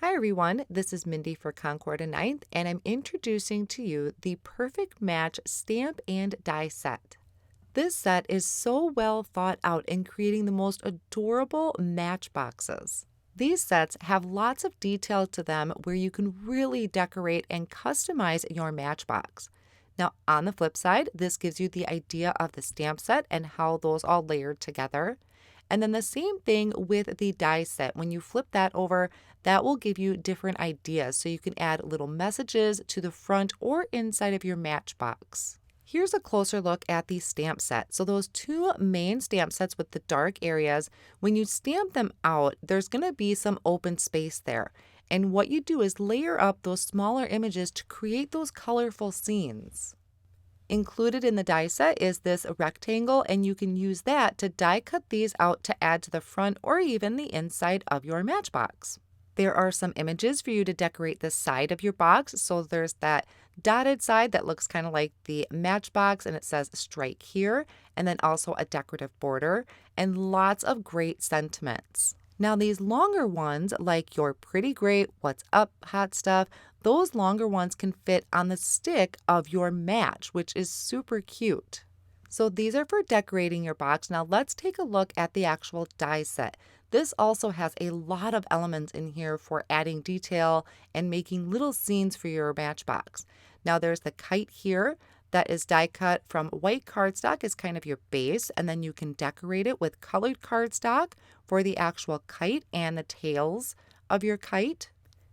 Hi everyone, this is Mindy for Concord and Ninth, and I'm introducing to you the Perfect Match Stamp and Die Set. This set is so well thought out in creating the most adorable matchboxes. These sets have lots of detail to them where you can really decorate and customize your matchbox. Now, on the flip side, this gives you the idea of the stamp set and how those all layered together. And then the same thing with the die set. When you flip that over, that will give you different ideas. So you can add little messages to the front or inside of your matchbox. Here's a closer look at the stamp set. So those two main stamp sets with the dark areas, when you stamp them out, there's going to be some open space there. And what you do is layer up those smaller images to create those colorful scenes. Included in the die set is this rectangle, and you can use that to die cut these out to add to the front or even the inside of your matchbox. There are some images for you to decorate the side of your box. So there's that dotted side that looks kind of like the matchbox and it says strike here, and then also a decorative border and lots of great sentiments. Now these longer ones, like your pretty great, what's up, hot stuff, those longer ones can fit on the stick of your match, which is super cute. So these are for decorating your box. Now let's take a look at the actual die set. This also has a lot of elements in here for adding detail and making little scenes for your matchbox. Now there's the kite here that is die cut from white cardstock as kind of your base, and then you can decorate it with colored cardstock for the actual kite and the tails of your kite.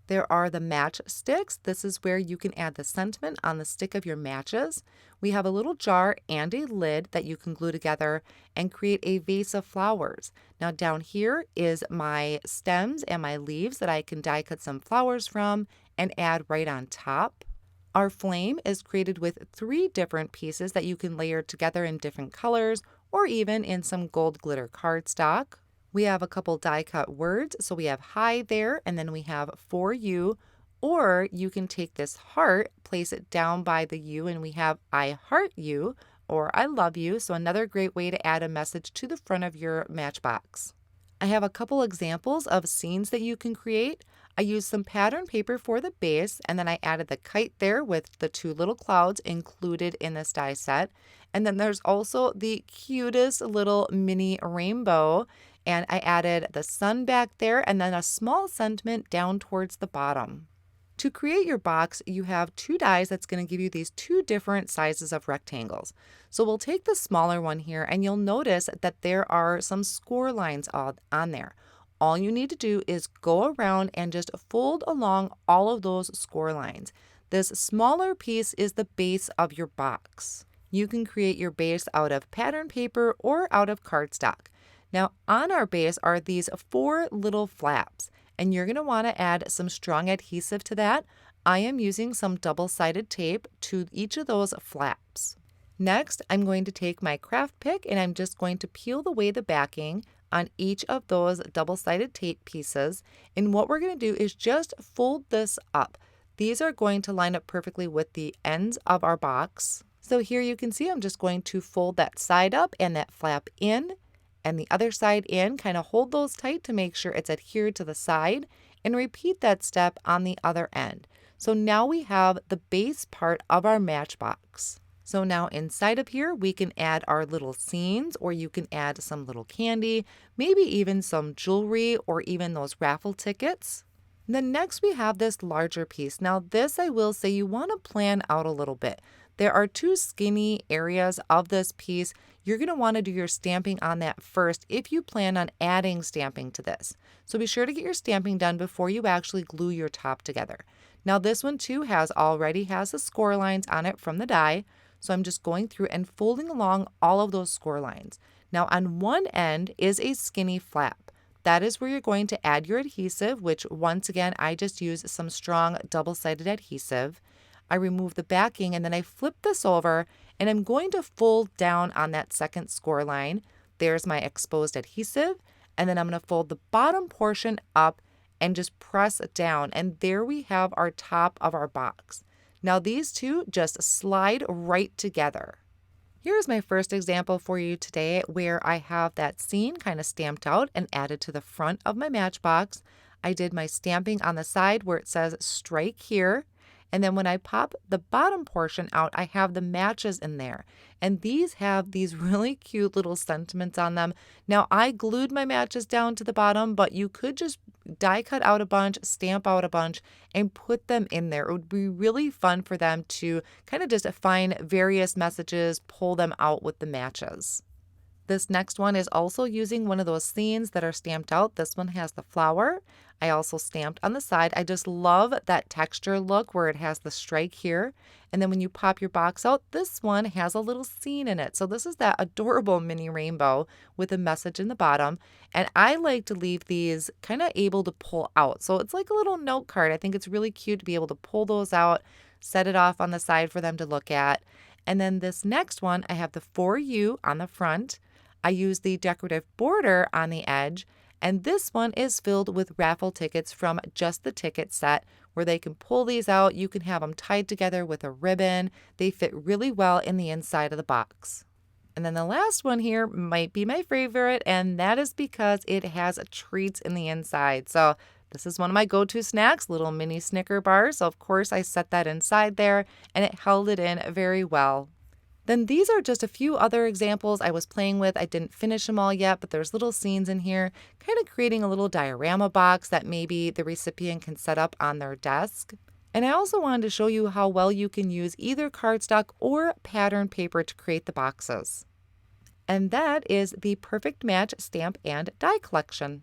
There are the match sticks. This is where you can add the sentiment on the stick of your matches. We have a little jar and a lid that you can glue together and create a vase of flowers. Now down here is my stems and my leaves that I can die cut some flowers from and add right on top. Our flame is created with 3 different pieces that you can layer together in different colors or even in some gold glitter cardstock. We have a couple die cut words. So we have hi there, and then we have for you, or you can take this heart, place it down by the you, and we have I heart you or I love you. So another great way to add a message to the front of your matchbox. I have a couple examples of scenes that you can create. I used some pattern paper for the base, and then I added the kite there with the 2 little clouds included in this die set. And then there's also the cutest little mini rainbow, and I added the sun back there and then a small sentiment down towards the bottom. To create your box, you have 2 dies that's going to give you these 2 different sizes of rectangles. So we'll take the smaller one here, and you'll notice that there are some score lines on there. All you need to do is go around and just fold along all of those score lines. This smaller piece is the base of your box. You can create your base out of pattern paper or out of cardstock. Now on our base are these 4 little flaps, and you're going to want to add some strong adhesive to that. I am using some double-sided tape to each of those flaps. Next, I'm going to take my craft pick and I'm just going to peel away the backing on each of those double-sided tape pieces. And what we're going to do is just fold this up. These are going to line up perfectly with the ends of our box. So here you can see I'm just going to fold that side up and that flap in and the other side in, kind of hold those tight to make sure it's adhered to the side, and repeat that step on the other end. So now we have the base part of our matchbox. So now inside of here, we can add our little scenes, or you can add some little candy, maybe even some jewelry or even those raffle tickets. Then next we have this larger piece. Now this, I will say, you want to plan out a little bit. There are 2 skinny areas of this piece. You're going to want to do your stamping on that first if you plan on adding stamping to this. So be sure to get your stamping done before you actually glue your top together. Now this one too already has the score lines on it from the die. So I'm just going through and folding along all of those score lines. Now on one end is a skinny flap. That is where you're going to add your adhesive, which once again, I just use some strong double-sided adhesive. I remove the backing and then I flip this over and I'm going to fold down on that second score line. There's my exposed adhesive, and then I'm going to fold the bottom portion up and just press down, and there we have our top of our box. Now these 2 just slide right together. Here's my first example for you today where I have that scene kind of stamped out and added to the front of my matchbox. I did my stamping on the side where it says strike here. And then when I pop the bottom portion out, I have the matches in there. And these have these really cute little sentiments on them. Now, I glued my matches down to the bottom, but you could just die cut out a bunch, stamp out a bunch, and put them in there. It would be really fun for them to kind of just find various messages, pull them out with the matches. This next one is also using one of those scenes that are stamped out. This one has the flower. I also stamped on the side. I just love that texture look where it has the strike here. And then when you pop your box out, this one has a little scene in it. So this is that adorable mini rainbow with a message in the bottom. And I like to leave these kind of able to pull out. So it's like a little note card. I think it's really cute to be able to pull those out, set it off on the side for them to look at. And then this next one, I have the For You on the front. I use the decorative border on the edge, and this one is filled with raffle tickets from Just the Ticket set where they can pull these out. You can have them tied together with a ribbon. They fit really well in the inside of the box. And then the last one here might be my favorite, and that is because it has treats in the inside. So this is one of my go-to snacks, little mini Snicker bars. So of course I set that inside there, and it held it in very well. Then these are just a few other examples I was playing with. I didn't finish them all yet, but there's little scenes in here, kind of creating a little diorama box that maybe the recipient can set up on their desk. And I also wanted to show you how well you can use either cardstock or pattern paper to create the boxes. And that is the Perfect Match Stamp and Die collection.